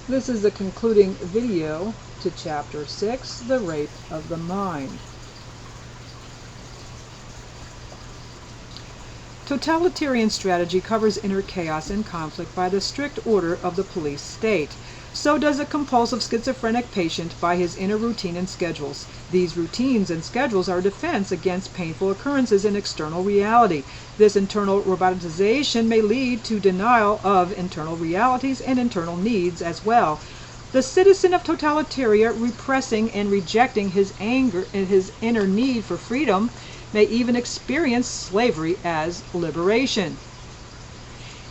This is the concluding video to Chapter 6, The Rape of the Mind. Totalitarian strategy covers inner chaos and conflict by the strict order of the police state. So does a compulsive schizophrenic patient by his inner routine and schedules. These routines and schedules are a defense against painful occurrences in external reality. This internal robotization may lead to denial of internal realities and internal needs as well. The citizen of totalitaria, repressing and rejecting his anger and his inner need for freedom, may even experience slavery as liberation.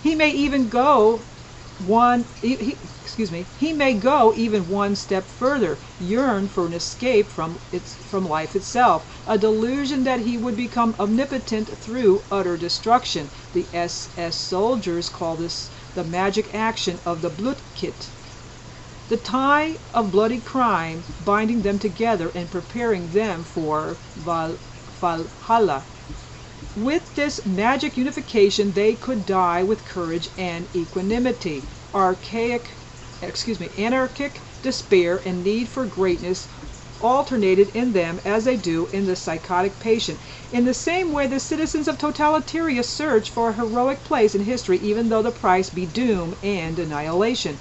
He may even go even one step further, yearn for an escape from life itself, a delusion that he would become omnipotent through utter destruction. The SS soldiers call this the magic action of the Blutkit, the tie of bloody crime binding them together and preparing them for Valhalla. With this magic unification, they could die with courage and equanimity. Anarchic despair and need for greatness alternated in them as they do in the psychotic patient. In the same way, the citizens of totalitaria search for a heroic place in history, even though the price be doom and annihilation.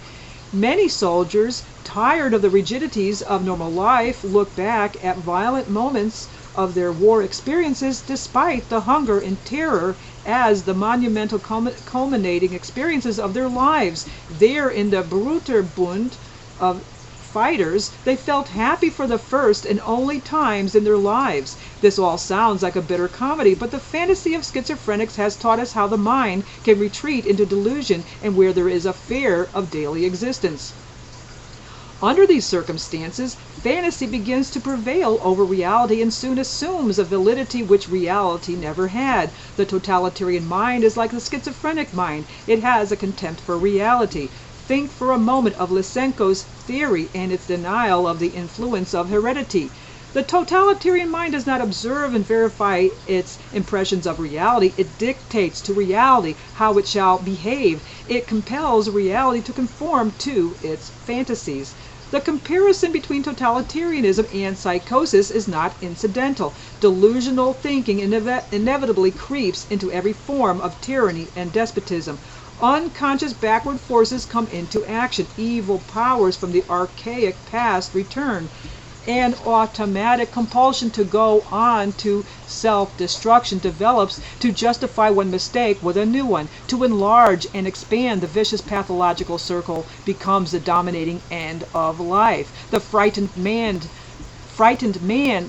Many soldiers, tired of the rigidities of normal life, look back at violent moments of their war experiences despite the hunger and terror as the monumental culminating experiences of their lives. There in the Bruderbund of fighters, they felt happy for the first and only times in their lives. This all sounds like a bitter comedy, but the fantasy of schizophrenics has taught us how the mind can retreat into delusion and where there is a fear of daily existence. Under these circumstances, fantasy begins to prevail over reality and soon assumes a validity which reality never had. The totalitarian mind is like the schizophrenic mind. It has a contempt for reality. Think for a moment of Lysenko's theory and its denial of the influence of heredity. The totalitarian mind does not observe and verify its impressions of reality. It dictates to reality how it shall behave. It compels reality to conform to its fantasies. The comparison between totalitarianism and psychosis is not incidental. Delusional thinking inevitably creeps into every form of tyranny and despotism. Unconscious backward forces come into action. Evil powers from the archaic past return. An automatic compulsion to go on to self-destruction develops to justify one mistake with a new one. To enlarge and expand the vicious pathological circle becomes the dominating end of life. The frightened man,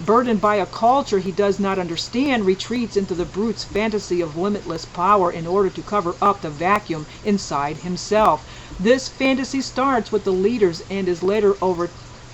burdened by a culture he does not understand, retreats into the brute's fantasy of limitless power in order to cover up the vacuum inside himself. This fantasy starts with the leaders and is later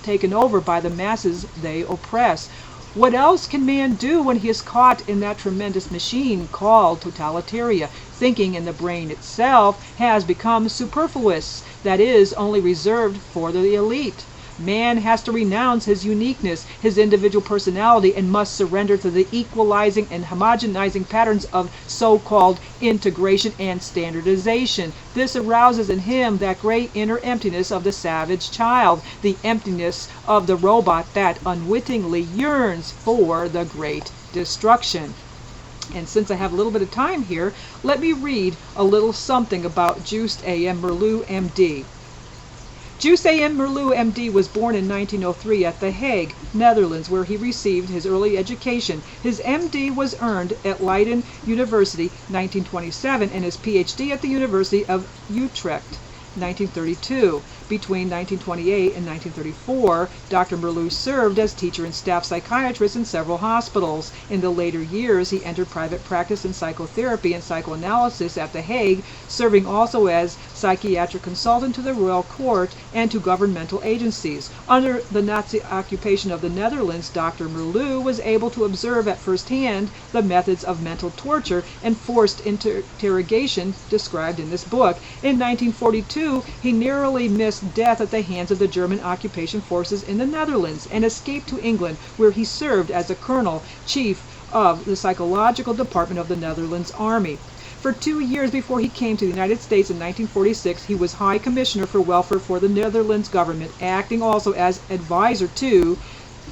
taken over by the masses they oppress. What else can man do when he is caught in that tremendous machine called totalitaria? Thinking in the brain itself has become superfluous, that is, only reserved for the elite. Man has to renounce his uniqueness, his individual personality, and must surrender to the equalizing and homogenizing patterns of so-called integration and standardization. This arouses in him that great inner emptiness of the savage child, the emptiness of the robot that unwittingly yearns for the great destruction. And since I have a little bit of time here, let me read a little something about Joost A.M. Merleau, M.D. Joost A.M. Merleau, M.D. was born in 1903 at The Hague, Netherlands, where he received his early education. His M.D. was earned at Leiden University 1927 and his Ph.D. at the University of Utrecht 1932. Between 1928 and 1934, Dr. Merleau served as teacher and staff psychiatrist in several hospitals. In the later years, he entered private practice in psychotherapy and psychoanalysis at The Hague, serving also as psychiatric consultant to the Royal Court and to governmental agencies. Under the Nazi occupation of the Netherlands, Dr. Merleau was able to observe at first hand the methods of mental torture and forced interrogation described in this book. In 1942, he narrowly missed death at the hands of the German occupation forces in the Netherlands and escaped to England, where he served as a colonel, chief of the psychological department of the Netherlands Army. For 2 years before he came to the United States in 1946, he was High Commissioner for Welfare for the Netherlands government, acting also as advisor to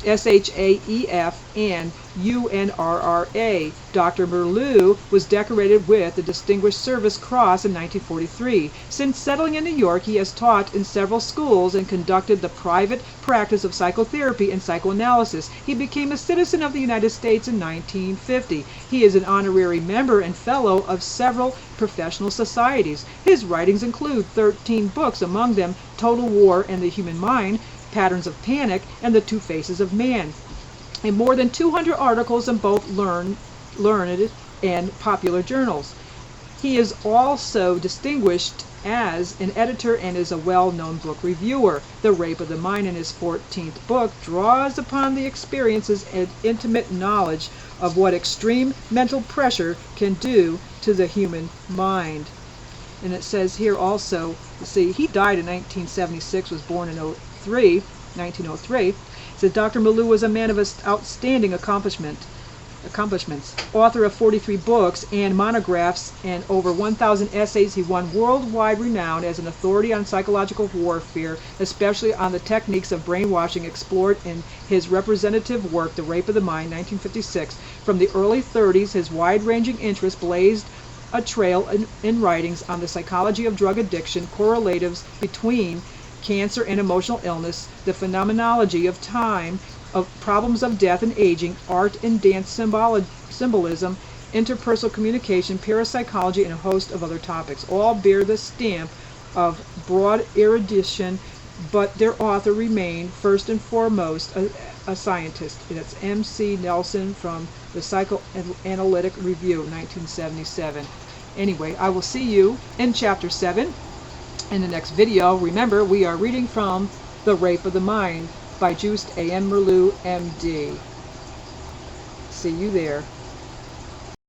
SHAEF and UNRRA. Dr. Merleau was decorated with the Distinguished Service Cross in 1943. Since settling in New York, he has taught in several schools and conducted the private practice of psychotherapy and psychoanalysis. He became a citizen of the United States in 1950. He is an honorary member and fellow of several professional societies. His writings include 13 books, among them Total War and the Human Mind, Patterns of Panic, and The Two Faces of Man, and more than 200 articles in both learned and popular journals. He is also distinguished as an editor and is a well-known book reviewer. The Rape of the Mind, in his 14th book, draws upon the experiences and intimate knowledge of what extreme mental pressure can do to the human mind. And it says here also, see, he died in 1976, was born in 1903. It says Dr. Merleau was a man of outstanding accomplishments, author of 43 books and monographs and over 1,000 essays. He won worldwide renown as an authority on psychological warfare, especially on the techniques of brainwashing explored in his representative work, The Rape of the Mind, 1956. From the early 30s, his wide-ranging interests blazed a trail in writings on the psychology of drug addiction, correlatives between cancer and emotional illness, the phenomenology of time, of problems of death and aging, art and dance symbolism, interpersonal communication, parapsychology, and a host of other topics. All bear the stamp of broad erudition, but their author remained first and foremost a scientist. And it's M.C. Nelson from the Psychoanalytic Review, 1977. Anyway, I will see you in Chapter 7 in the next video. Remember, we are reading from The Rape of the Mind by Just A.M. Merleau, M.D. See you there.